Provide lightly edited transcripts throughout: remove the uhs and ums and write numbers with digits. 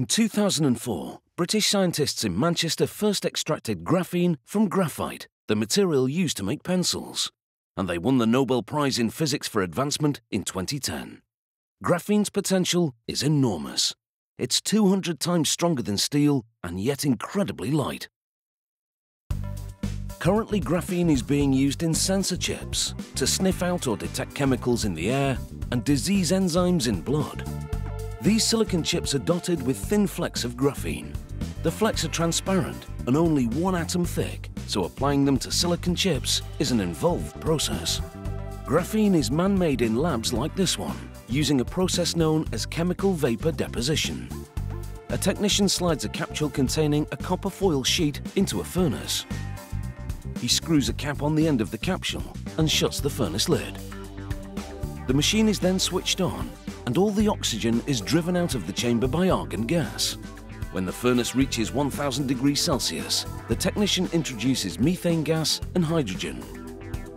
In 2004, British scientists in Manchester first extracted graphene from graphite, the material used to make pencils, and they won the Nobel Prize in Physics for Advancement in 2010. Graphene's potential is enormous. It's 200 times stronger than steel and yet incredibly light. Currently, graphene is being used in sensor chips to sniff out or detect chemicals in the air and disease enzymes in blood. These silicon chips are dotted with thin flecks of graphene. The flecks are transparent and only 1 atom thick, so applying them to silicon chips is an involved process. Graphene is man-made in labs like this one, using a process known as chemical vapor deposition. A technician slides a capsule containing a copper foil sheet into a furnace. He screws a cap on the end of the capsule and shuts the furnace lid. The machine is then switched on, and all the oxygen is driven out of the chamber by argon gas. When the furnace reaches 1000 degrees Celsius, the technician introduces methane gas and hydrogen.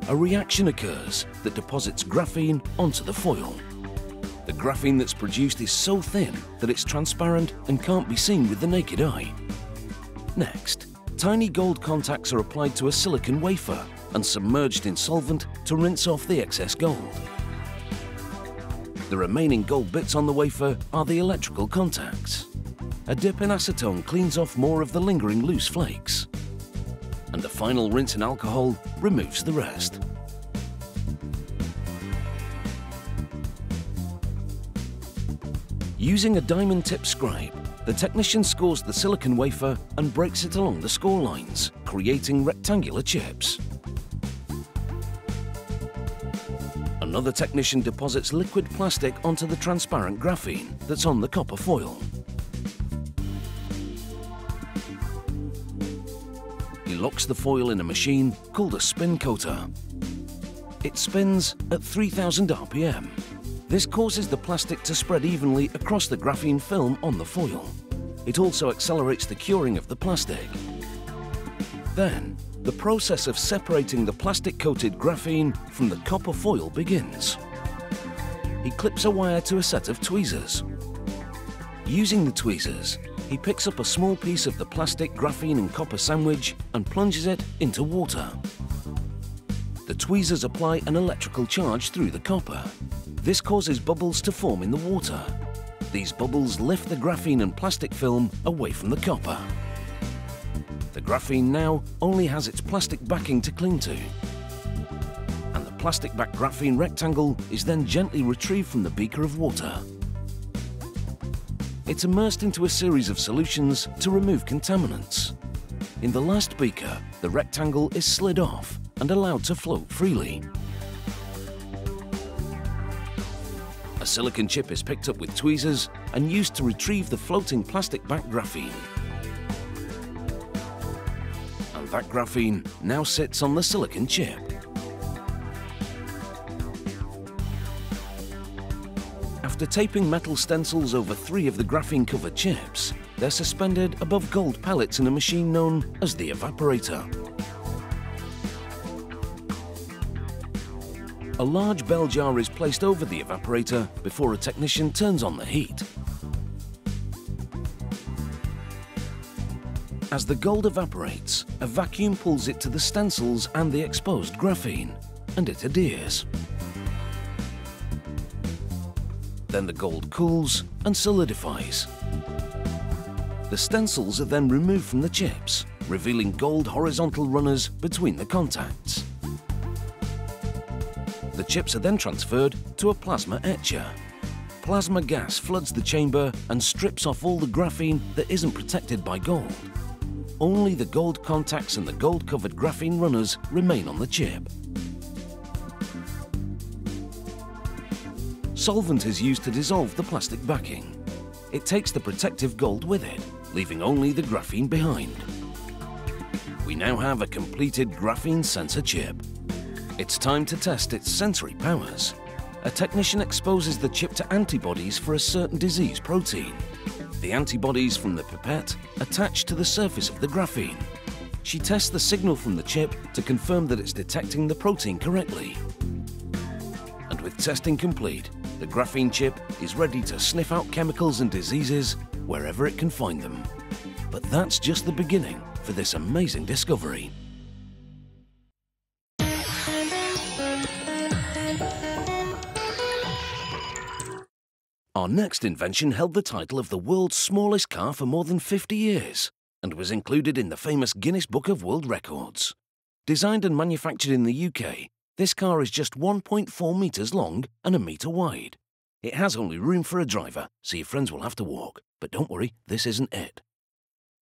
A reaction occurs that deposits graphene onto the foil. The graphene that's produced is so thin that it's transparent and can't be seen with the naked eye. Next, tiny gold contacts are applied to a silicon wafer and submerged in solvent to rinse off the excess gold. The remaining gold bits on the wafer are the electrical contacts. A dip in acetone cleans off more of the lingering loose flakes. And the final rinse in alcohol removes the rest. Using a diamond-tip scribe, the technician scores the silicon wafer and breaks it along the score lines, creating rectangular chips. Another technician deposits liquid plastic onto the transparent graphene that's on the copper foil. He locks the foil in a machine called a spin coater. It spins at 3000 RPM. This causes the plastic to spread evenly across the graphene film on the foil. It also accelerates the curing of the plastic. Then, the process of separating the plastic-coated graphene from the copper foil begins. He clips a wire to a set of tweezers. Using the tweezers, he picks up a small piece of the plastic graphene and copper sandwich and plunges it into water. The tweezers apply an electrical charge through the copper. This causes bubbles to form in the water. These bubbles lift the graphene and plastic film away from the copper. The graphene now only has its plastic backing to cling to. And the plastic-backed graphene rectangle is then gently retrieved from the beaker of water. It's immersed into a series of solutions to remove contaminants. In the last beaker, the rectangle is slid off and allowed to float freely. A silicon chip is picked up with tweezers and used to retrieve the floating plastic-backed graphene. And that graphene now sits on the silicon chip. After taping metal stencils over 3 of the graphene-covered chips, they're suspended above gold pellets in a machine known as the evaporator. A large bell jar is placed over the evaporator before a technician turns on the heat. As the gold evaporates, a vacuum pulls it to the stencils and the exposed graphene, and it adheres. Then the gold cools and solidifies. The stencils are then removed from the chips, revealing gold horizontal runners between the contacts. The chips are then transferred to a plasma etcher. Plasma gas floods the chamber and strips off all the graphene that isn't protected by gold. Only the gold contacts and the gold-covered graphene runners remain on the chip. Solvent is used to dissolve the plastic backing. It takes the protective gold with it, leaving only the graphene behind. We now have a completed graphene sensor chip. It's time to test its sensory powers. A technician exposes the chip to antibodies for a certain disease protein. The antibodies from the pipette attach to the surface of the graphene. She tests the signal from the chip to confirm that it's detecting the protein correctly. And with testing complete, the graphene chip is ready to sniff out chemicals and diseases wherever it can find them. But that's just the beginning for this amazing discovery. Our next invention held the title of the world's smallest car for more than 50 years and was included in the famous Guinness Book of World Records. Designed and manufactured in the UK, this car is just 1.4 metres long and 1 metre wide. It has only room for a driver, so your friends will have to walk. But don't worry, this isn't it.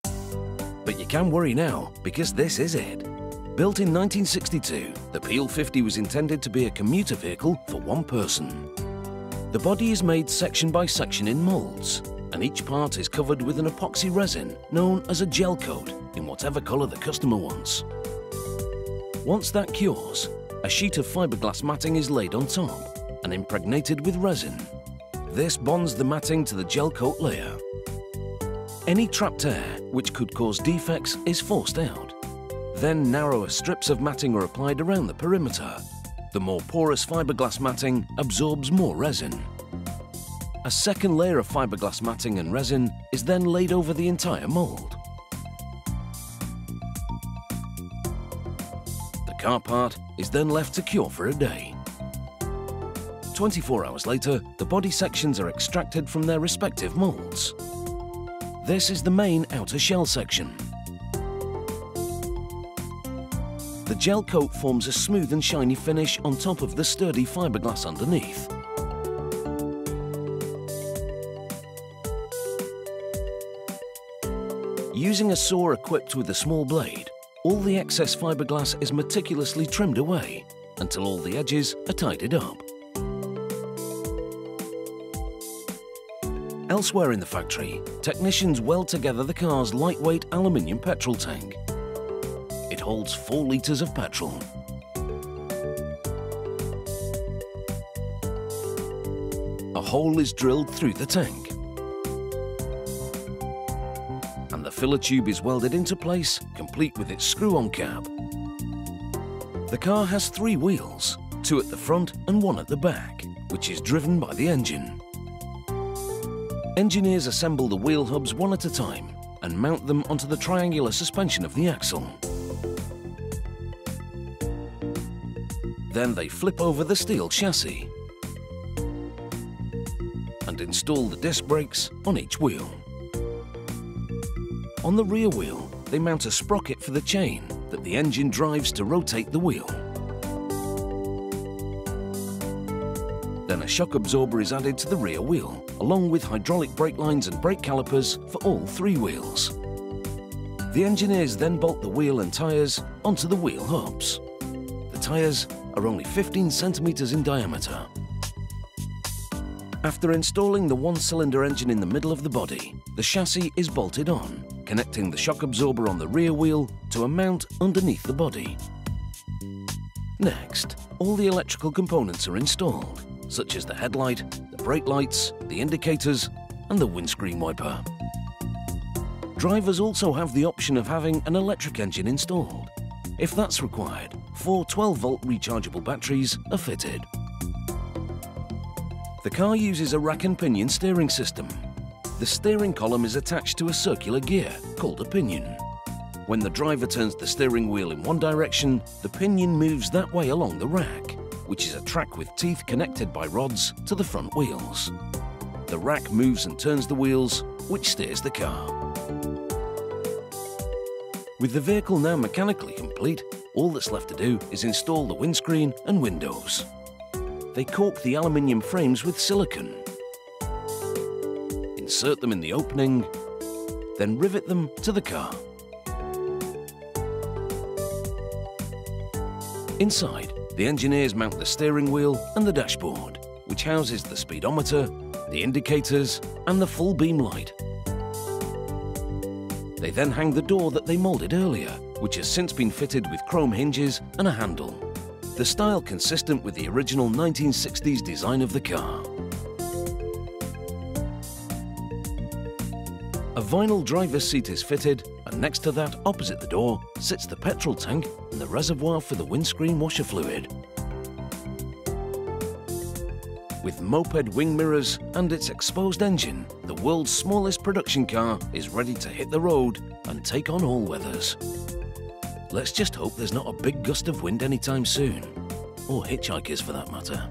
But you can worry now, because this is it. Built in 1962, the PL50 was intended to be a commuter vehicle for one person. The body is made section by section in moulds, and each part is covered with an epoxy resin known as a gel coat in whatever colour the customer wants. Once that cures, a sheet of fiberglass matting is laid on top and impregnated with resin. This bonds the matting to the gel coat layer. Any trapped air, which could cause defects, is forced out. Then narrower strips of matting are applied around the perimeter. The more porous fiberglass matting absorbs more resin. A second layer of fiberglass matting and resin is then laid over the entire mould. The car part is then left to cure for a day. 24 hours later, the body sections are extracted from their respective moulds. This is the main outer shell section. The gel coat forms a smooth and shiny finish on top of the sturdy fiberglass underneath. Using a saw equipped with a small blade, all the excess fiberglass is meticulously trimmed away until all the edges are tidied up. Elsewhere in the factory, technicians weld together the car's lightweight aluminium petrol tank. It holds 4 litres of petrol. A hole is drilled through the tank, and the filler tube is welded into place, complete with its screw-on cap. The car has 3 wheels, 2 at the front and 1 at the back, which is driven by the engine. Engineers assemble the wheel hubs one at a time and mount them onto the triangular suspension of the axle. Then they flip over the steel chassis and install the disc brakes on each wheel. On the rear wheel, they mount a sprocket for the chain that the engine drives to rotate the wheel. Then a shock absorber is added to the rear wheel, along with hydraulic brake lines and brake calipers for all 3 wheels. The engineers then bolt the wheel and tyres onto the wheel hubs. The tyres are only 15 centimetres in diameter. After installing the 1-cylinder engine in the middle of the body, the chassis is bolted on, connecting the shock absorber on the rear wheel to a mount underneath the body. Next, all the electrical components are installed, such as the headlight, the brake lights, the indicators, and the windscreen wiper. Drivers also have the option of having an electric engine installed. If that's required, 4 12-volt rechargeable batteries are fitted. The car uses a rack and pinion steering system. The steering column is attached to a circular gear called a pinion. When the driver turns the steering wheel in one direction, the pinion moves that way along the rack, which is a track with teeth connected by rods to the front wheels. The rack moves and turns the wheels, which steers the car. With the vehicle now mechanically complete, all that's left to do is install the windscreen and windows. They cork the aluminium frames with silicone, insert them in the opening, then rivet them to the car. Inside, the engineers mount the steering wheel and the dashboard, which houses the speedometer, the indicators, and the full beam light. They then hang the door that they moulded earlier, which has since been fitted with chrome hinges and a handle. The style consistent with the original 1960s design of the car. A vinyl driver's seat is fitted, and next to that, opposite the door, sits the petrol tank and the reservoir for the windscreen washer fluid. With moped wing mirrors and its exposed engine, the world's smallest production car is ready to hit the road and take on all weathers. Let's just hope there's not a big gust of wind anytime soon. Or hitchhikers for that matter.